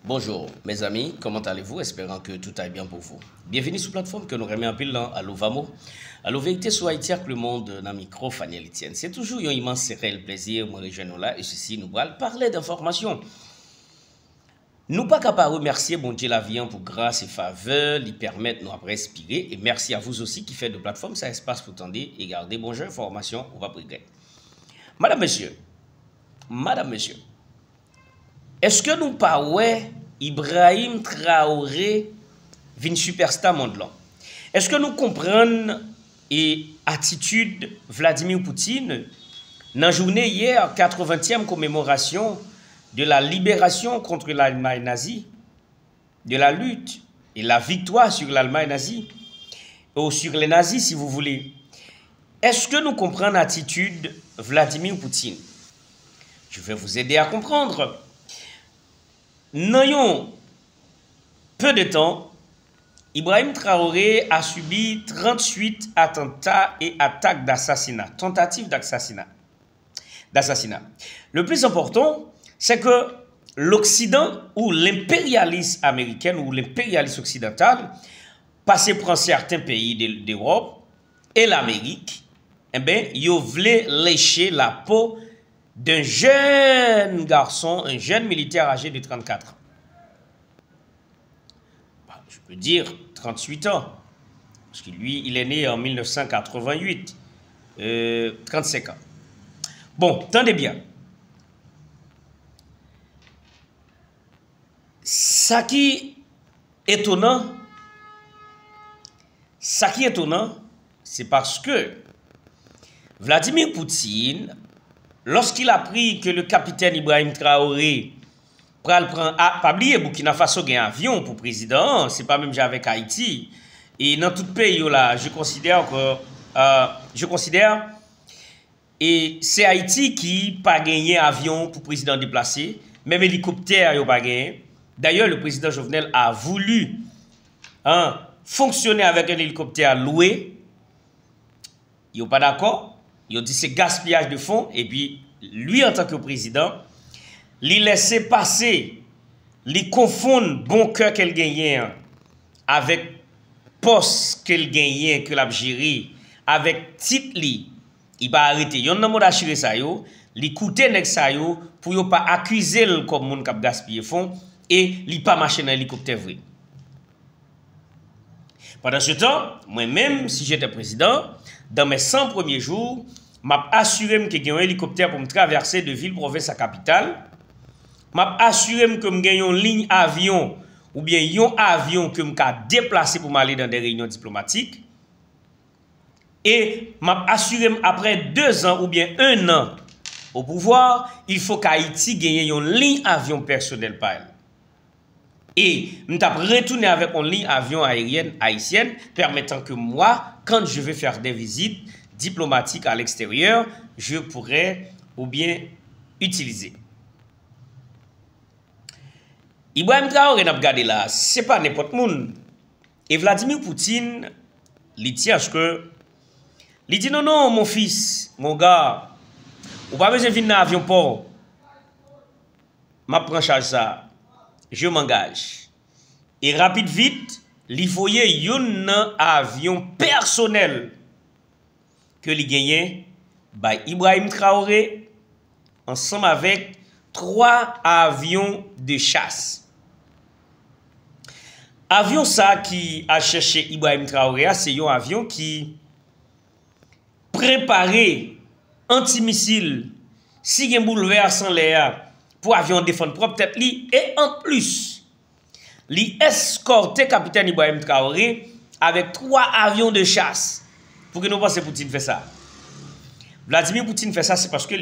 Bonjour mes amis, comment allez-vous? Espérant que tout aille bien pour vous. Bienvenue sur la plateforme que nous remet en pile dans Allo Vamo. Allo Vérité sur Haïti avec le monde dans le micro Fanny Etienne. C'est toujours un immense réel plaisir de rejoindre là et ceci nous va parler d'informations. Nous pas capables de remercier bon Dieu la vie pour grâce et faveur, lui permettre nous à respirer et merci à vous aussi qui fait de plateforme ça espace pour tendre et garder bonjour information on va prier. Madame monsieur. Est-ce que nous pas ouais Ibrahim Traoré vin superstar monde là? Est-ce que nous comprenons et attitude Vladimir Poutine dans la journée hier 80e commémoration de la libération contre l'Allemagne nazie, de la lutte et la victoire sur l'Allemagne nazie ou sur les nazis si vous voulez. Est-ce que nous comprenons l'attitude Vladimir Poutine? Je vais vous aider à comprendre. N'ayons peu de temps, Ibrahim Traoré a subi 38 attentats et attaques d'assassinat, tentatives d'assassinat. Le plus important, c'est que l'Occident ou l'impérialisme américain ou l'impérialisme occidental, passé par certains pays d'Europe et l'Amérique, eh bien, ils voulaient lécher la peau d'un jeune garçon, un jeune militaire âgé de 34 ans. Je peux dire 38 ans, parce que lui, il est né en 1988, 35 ans. Bon, tendez bien. Ça qui est étonnant, c'est parce que Vladimir Poutine, lorsqu'il a appris que le capitaine Ibrahim Traoré pas oublier Burkina Faso a un avion pour président, c'est pas même avec Haïti. Et dans tout pays là, je considère et c'est Haïti qui pas gagné avion pour président déplacé, même hélicoptère yo pas gagné. D'ailleurs, le président Jovenel a voulu fonctionner avec un hélicoptère loué. Ils pas d'accord. Ils ont dit c'est gaspillage de fonds. Et puis, lui, en tant que président, il laisse passer, il confond bon cœur qu'elle gagne avec poste qu'elle gagne, que l'a géré, avec titre li, il va arrêter. Yon nan moun assuré ça yo, li koute nek ça yo pour yo pas accuser comme moun k'ap gaspiller fonds et li pas marcher dans hélicoptère vrai. Pendant ce temps, moi-même, si j'étais président, dans mes 100 premiers jours, m'a assuré que j'ai un hélicoptère pour me traverser de ville province à capitale. M'a assuré que j'ai une ligne avion ou bien un avion que je déplacer pour m'aller dans des réunions diplomatiques. Et m'a assuré après 2 ans ou bien 1 an au pouvoir, il faut qu'Haïti gagne une ligne avion personnelle par elle. Et nous avons retourné avec une ligne avion aérienne haïtienne permettant que moi, quand je vais faire des visites diplomatiques à l'extérieur, je pourrais ou bien utiliser. Ibrahim Traoré n'a pas regardé là, c'est pas n'importe monde. Et Vladimir Poutine, il tient à ce que, il dit non, mon fils, mon gars, ou pas besoin de venir dans l'avion port. Je prends charge ça. Je m'engage. Et rapide vite, il voyait un avion personnel que il gagnait by Ibrahim Traoré ensemble avec 3 avions de chasse. Avion ça qui a cherché Ibrahim Traoré, c'est un avion qui préparé anti-missile si il y a un bouleversement en l'air pour avion défendre propre tête li et en plus li escorté capitaine Ibrahim Traoré avec 3 avions de chasse. Pour que nous pensions Poutine fait ça. Vladimir Poutine fait ça c'est parce que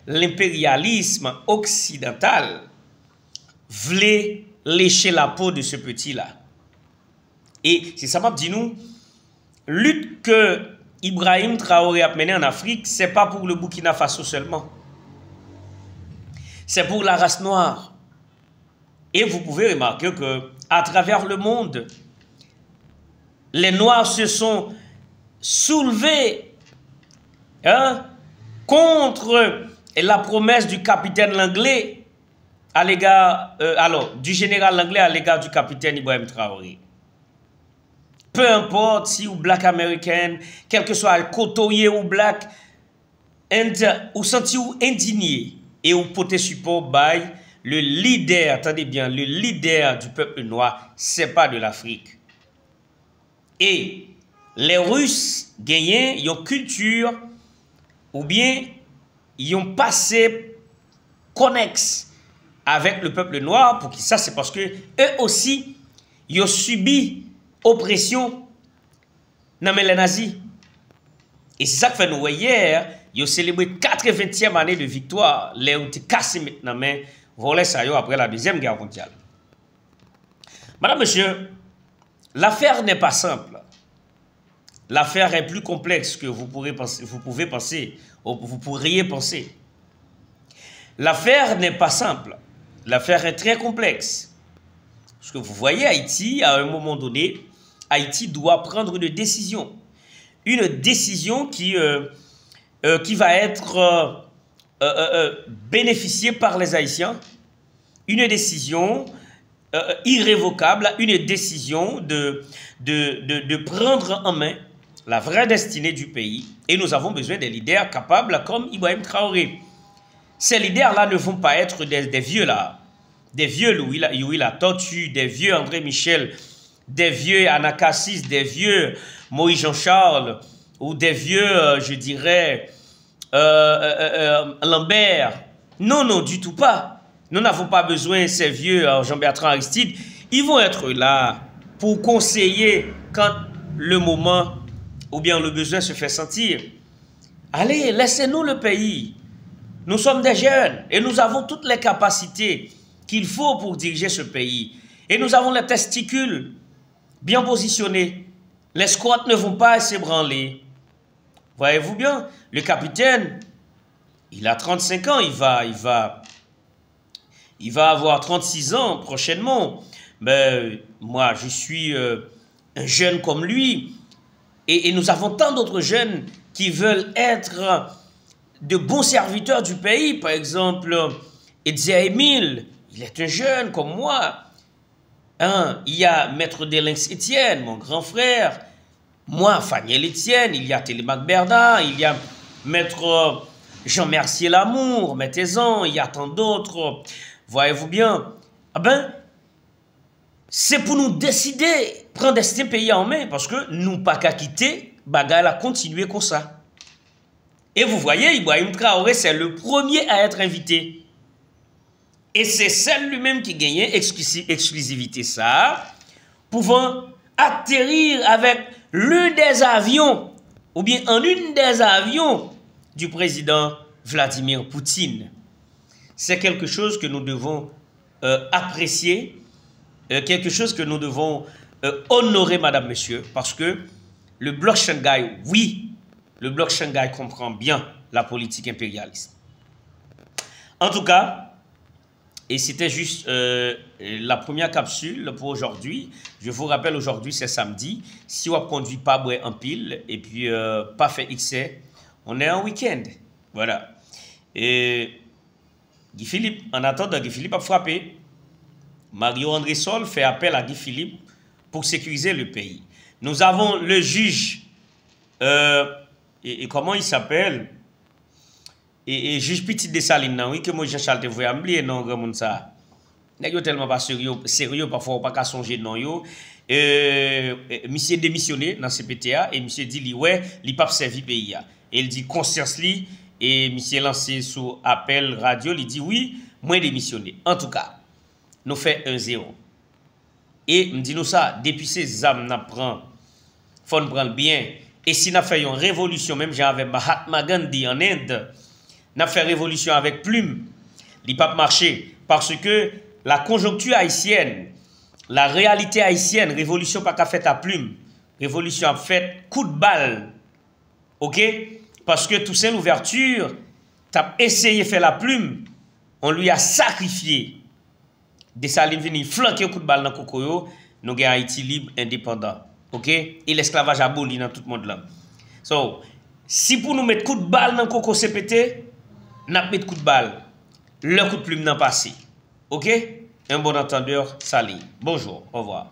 l'impérialisme occidental voulait lécher la peau de ce petit là. Et c'est ça m'a dit nous lutte que Ibrahim Traoré a menée en Afrique, c'est pas pour le Burkina Faso seulement. C'est pour la race noire. Et vous pouvez remarquer que à travers le monde, les Noirs se sont soulevés contre la promesse du capitaine Langlais à l'égard, du général anglais à l'égard du capitaine Ibrahim Traoré. Peu importe si ou black américaine, quel que soit le côtoyer ou black, ou senti ou indigné et ou poté support by le leader, attendez bien, le leader du peuple noir, c'est pas de l'Afrique. Et les Russes gagnent une culture ou bien ils ont passé connexe avec le peuple noir. Pour qui ça? C'est parce que eux aussi, ils ont subi oppression dans les nazis. Et c'est ça que fait nous hier, ils ont célébré 80e année de victoire, les ont cassé maintenant, mais volé ça après la Deuxième Guerre mondiale. Madame, monsieur, l'affaire n'est pas simple. L'affaire est plus complexe que vous pourriez penser. L'affaire n'est pas simple. L'affaire est très complexe. Parce que vous voyez, Haïti, à un moment donné, Haïti doit prendre une décision. Une décision qui va être bénéficiée par les Haïtiens. Une décision irrévocable, une décision de prendre en main la vraie destinée du pays. Et nous avons besoin des leaders capables comme Ibrahim Traoré. Ces leaders-là ne vont pas être des vieux là. Des vieux Louis la Tortue, des vieux André Michel, des vieux Anacassis, des vieux Moïse Jean-Charles, ou des vieux, je dirais, Lambert. Non, non, du tout pas. Nous n'avons pas besoin de ces vieux Jean-Bertrand Aristide. Ils vont être là pour conseiller quand le moment ou bien le besoin se fait sentir. Allez, laissez-nous le pays. Nous sommes des jeunes et nous avons toutes les capacités qu'il faut pour diriger ce pays. Et nous avons les testicules bien positionnés. Les squats ne vont pas s'ébranler. Voyez-vous bien, le capitaine, il a 35 ans, il va avoir 36 ans prochainement. Mais moi, je suis un jeune comme lui. Et nous avons tant d'autres jeunes qui veulent être de bons serviteurs du pays. Par exemple, Edzia Emile, il est un jeune comme moi. Hein, il y a Maître Delinx Etienne, mon grand frère. Moi, Faniel Etienne, il y a Télémac Bernard, il y a Maître Jean-Mercier Lamour, Mettez-en, il y a tant d'autres. Voyez-vous bien? Ah ben, c'est pour nous décider, prendre ce pays en main, parce que nous pas qu'à quitter, Bagal a continué comme ça. Et vous voyez, Ibrahim Traoré, c'est le premier à être invité. Et c'est celle lui-même qui gagnait exclusivité ça, pouvant atterrir avec l'un des avions, ou bien en une des avions du président Vladimir Poutine. C'est quelque chose que nous devons apprécier, quelque chose que nous devons honorer, madame, monsieur, parce que le bloc Shanghai, oui, le bloc Shanghai comprend bien la politique impérialiste. En tout cas, et c'était juste la première capsule pour aujourd'hui. Je vous rappelle, aujourd'hui, c'est samedi. Si on ne conduit pas en pile et puis pas fait excès, on est en week-end. Voilà. Et Guy Philippe, en attendant, Guy Philippe a frappé. Mario-André Sol fait appel à Guy Philippe pour sécuriser le pays. Nous avons le juge, et comment il s'appelle? Et juge Petit Dessalines, oui, que moi Jean-Charles te voyais oublier, non, grand monde ça. N'est tellement pas sérieux, parfois, on pas qu'à songer, non, yo. Monsieur démissionné dans CPTA, et monsieur dit, ouais, il pas servi pays. Et il dit, conscience li, et monsieur lancé sous appel radio, il dit, oui, moi démissionné. En tout cas, nous fait 1-0. Et me dit nous ça, depuis ces âmes, nous prend, faut nous prendre bien. Et si nous faisons une révolution, même j'avais Mahatma Gandhi en Inde, n'a fait révolution avec plume, il n'a pas marché. Parce que la conjoncture haïtienne, la réalité haïtienne, révolution pas qu'à fait à plume. Révolution a fait coup de balle. Ok? Parce que Toussaint Louverture, t'as essayé de faire la plume, on lui a sacrifié. Dessalines vini flanquer coup de balle dans Kokoyo, nous avons Haïti libre, indépendant. Ok? Et l'esclavage aboli dans tout le monde là. So, si pour nous mettre coup de balle dans Coco CPT, n'a pas de coup de balle. Le coup de plume n'a pas passé. Ok? Un bon entendeur, salut. Bonjour, au revoir.